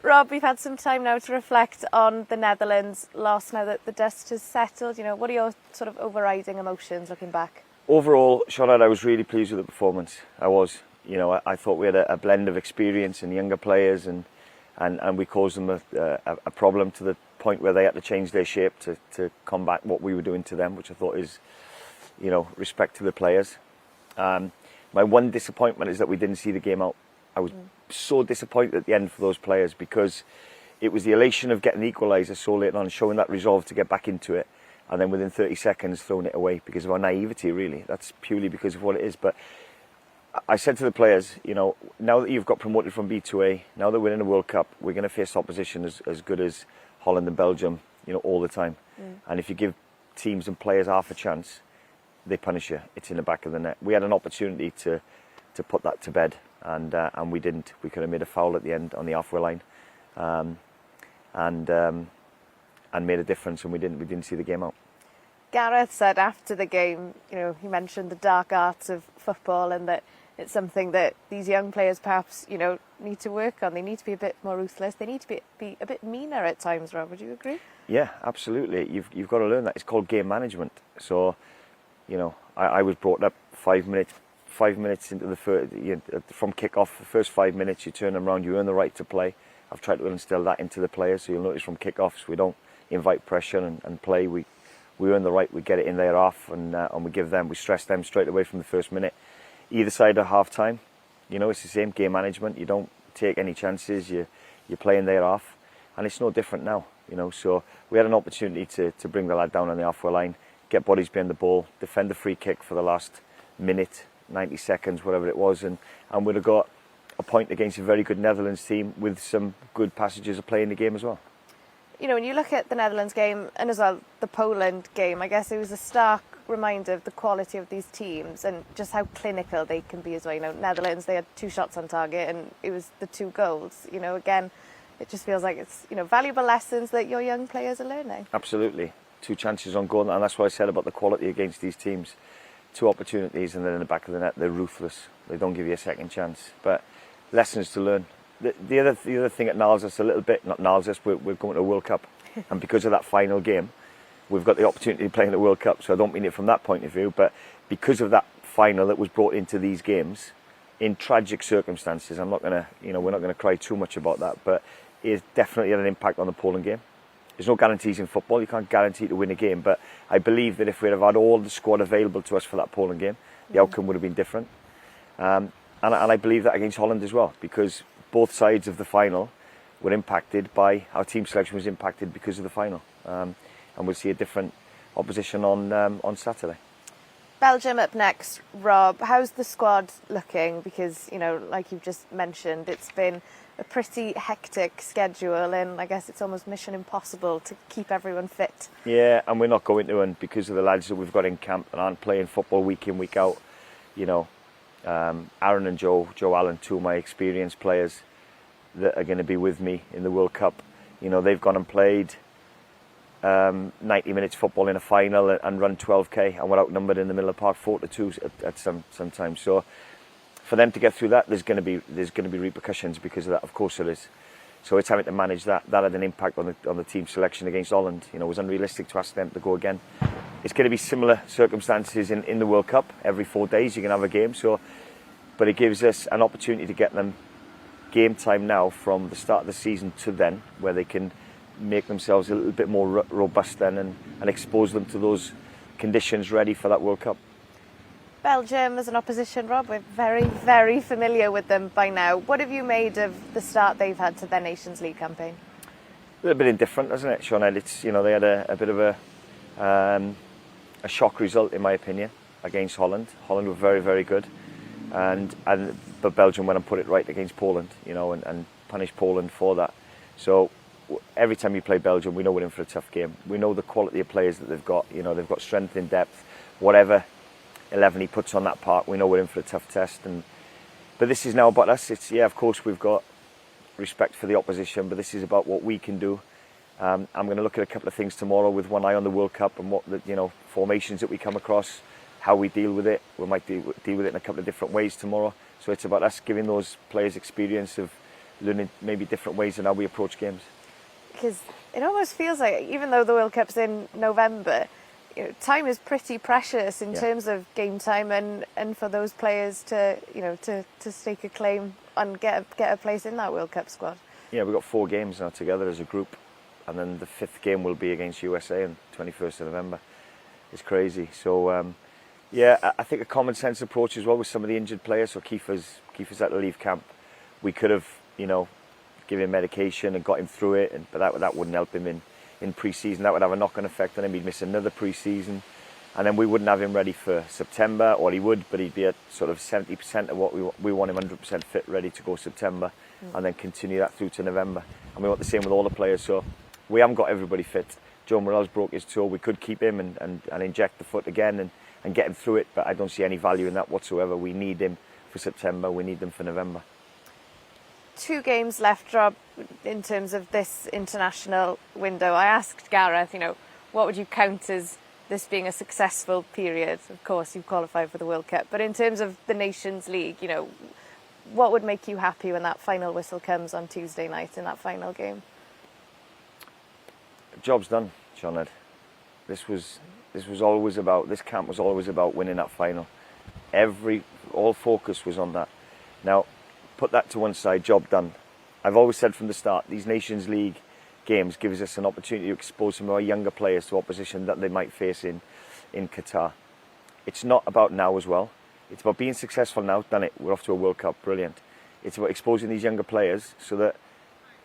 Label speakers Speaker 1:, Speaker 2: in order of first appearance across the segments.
Speaker 1: Rob, we've had some time now to reflect on the Netherlands loss now that the dust has settled. What are your sort of overriding emotions looking back?
Speaker 2: Overall, Sinead, I was really pleased with the performance. I was. I thought we had a blend of experience and younger players, and we caused them a problem to the point where they had to change their shape to combat what we were doing to them, which I thought is, respect to the players. My one disappointment is that we didn't see the game out. I was so disappointed at the end for those players, because it was the elation of getting the equaliser so late on, showing that resolve to get back into it, and then within 30 seconds throwing it away because of our naivety, really. That's purely because of what it is. But I said to the players, now that you've got promoted from B to A, now that we're in a World Cup, we're going to face opposition as good as Holland and Belgium, all the time. And if you give teams and players half a chance, they punish you. It's in the back of the net. We had an opportunity to put that to bed, and we didn't. We could have made a foul at the end on the halfway line, and made a difference, and we didn't see the game out.
Speaker 1: Gareth said after the game, he mentioned the dark arts of football, and that it's something that these young players perhaps, need to work on. They need to be a bit more ruthless. They need to be a bit meaner at times, Rob. Would you agree? Yeah, absolutely. You've got to learn that. It's called game management. So, I was brought up 5 minutes into the first, from kick-off, the first 5 minutes, you turn them around, you earn the right to play. I've tried to instill that into the players, so you'll notice from kick-offs, we don't invite pressure and play. We earn the right, we get it in their half, and we stress them straight away from the first minute. Either side of half-time, it's the same game management. You don't take any chances, you play in their half, and it's no different now, So we had an opportunity to bring the lad down on the halfway line, get bodies behind the ball, defend the free kick for the last minute, 90 seconds, whatever it was, and we'd have got a point against a very good Netherlands team with some good passages of play in the game as well. When you look at the Netherlands game, and as well the Poland game, I guess it was a stark reminder of the quality of these teams and just how clinical they can be as well. Netherlands, they had 2 shots on target, and it was the 2 goals. Again, it just feels like it's valuable lessons that your young players are learning. Absolutely. 2 chances on goal, and that's what I said about the quality against these teams. 2 opportunities, and then in the back of the net, they're ruthless. They don't give you a second chance. But lessons to learn. The other thing that gnarls us a little bit, not gnarls us, we're going to a World Cup. And because of that final game, we've got the opportunity to play in the World Cup. So I don't mean it from that point of view, but because of that final that was brought into these games, in tragic circumstances, I'm not going to, we're not going to cry too much about that, but it definitely had an impact on the Poland game. There's no guarantees in football. You can't guarantee to win a game, but I believe that if we'd have had all the squad available to us for that Poland game, the outcome would have been different. And I believe that against Holland as well, because both sides of the final were impacted by, our team selection was impacted because of the final. And we'll see a different opposition on Saturday. Belgium up next. Rob, how's the squad looking? Because, like you've just mentioned, it's been a pretty hectic schedule, and I guess it's almost mission impossible to keep everyone fit. Yeah, and we're not going to, and because of the lads that we've got in camp and aren't playing football week in, week out, Aaron and Joe Allen, 2 of my experienced players that are going to be with me in the World Cup. They've gone and played 90 minutes football in a final and run 12k, and we're outnumbered in the middle of the park 4-2 at some times. So for them to get through that, there's going to be repercussions because of that. Of course there is. So it's having to manage that. That had an impact on the team selection against Holland. It was unrealistic to ask them to go again. It's going to be similar circumstances in the World Cup. Every 4 days you can have a game. But it gives us an opportunity to get them game time now from the start of the season to then, where they can make themselves a little bit more robust then and expose them to those conditions ready for that World Cup. Belgium as an opposition, Rob, we're very, very familiar with them by now. What have you made of the start they've had to their Nations League campaign? A little bit indifferent, isn't it, Sinead? It's, they had a bit of a shock result, in my opinion, against Holland. Holland were very, very good, but Belgium went and put it right against Poland, and punished Poland for that. So every time you play Belgium, we know we're in for a tough game. We know the quality of players that they've got. They've got strength in depth. Whatever 11 he puts on that park, we know we're in for a tough test. But this is now about us. It's, of course we've got respect for the opposition, but this is about what we can do. I'm going to look at a couple of things tomorrow with one eye on the World Cup and what formations that we come across, how we deal with it. We might deal with it in a couple of different ways tomorrow. So it's about us giving those players experience of
Speaker 2: learning maybe different ways in how we approach games.
Speaker 1: Because it almost feels like, even though the World Cup's in November, time is pretty precious in terms of game time, and for those players to stake a claim and get a place in that World Cup squad. Yeah,
Speaker 2: we've got 4 games now together as a group, and then the 5th game will be against USA on 21st of November. It's crazy. So I think a common sense approach as well with some of the injured players. So Kiefer's had to leave camp. We could have given him medication and got him through it, but that wouldn't help him in pre-season. That would have a knock-on effect on him. He'd miss another pre-season, and then we wouldn't have him ready for September, or he would, but he'd be at sort of 70% of what we want him 100% fit, ready to go September, and then continue that through to November. And we want the same with all the players. So we haven't got everybody fit. Joe Morel's broke his toe. We could keep him and inject the foot again and get him through it, but I don't see any value in that whatsoever. We need him for September. We need them for November.
Speaker 1: 2 games left, Rob, in terms of this international window. I asked Gareth, what would you count as this being a successful period? Of course, you've qualified for the World Cup, but in terms of the Nations League, what would make you happy when that final whistle comes on Tuesday night in that final game?
Speaker 2: Job's done, Sioned. This camp was always about winning that final. All focus was on that. Now, put that to one side, job done. I've always said from the start, these Nations League games gives us an opportunity to expose some of our younger players to opposition that they might face in Qatar. It's not about now as well. It's about being successful now, done it, we're off to a World Cup, brilliant. It's about exposing these younger players so that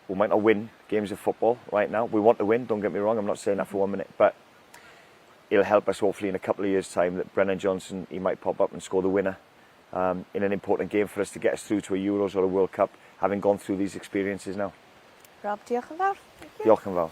Speaker 2: we might not win games of football right now. We want to win, don't get me wrong, I'm not saying that for 1 minute, but it'll help us hopefully in a couple of years' time that Brennan Johnson, he might pop up and score the winner in an important game for us to get us through to a Euros or a World Cup, having gone through these experiences now.
Speaker 1: Rob, diolch yn fawr.
Speaker 2: Diolch yn fawr.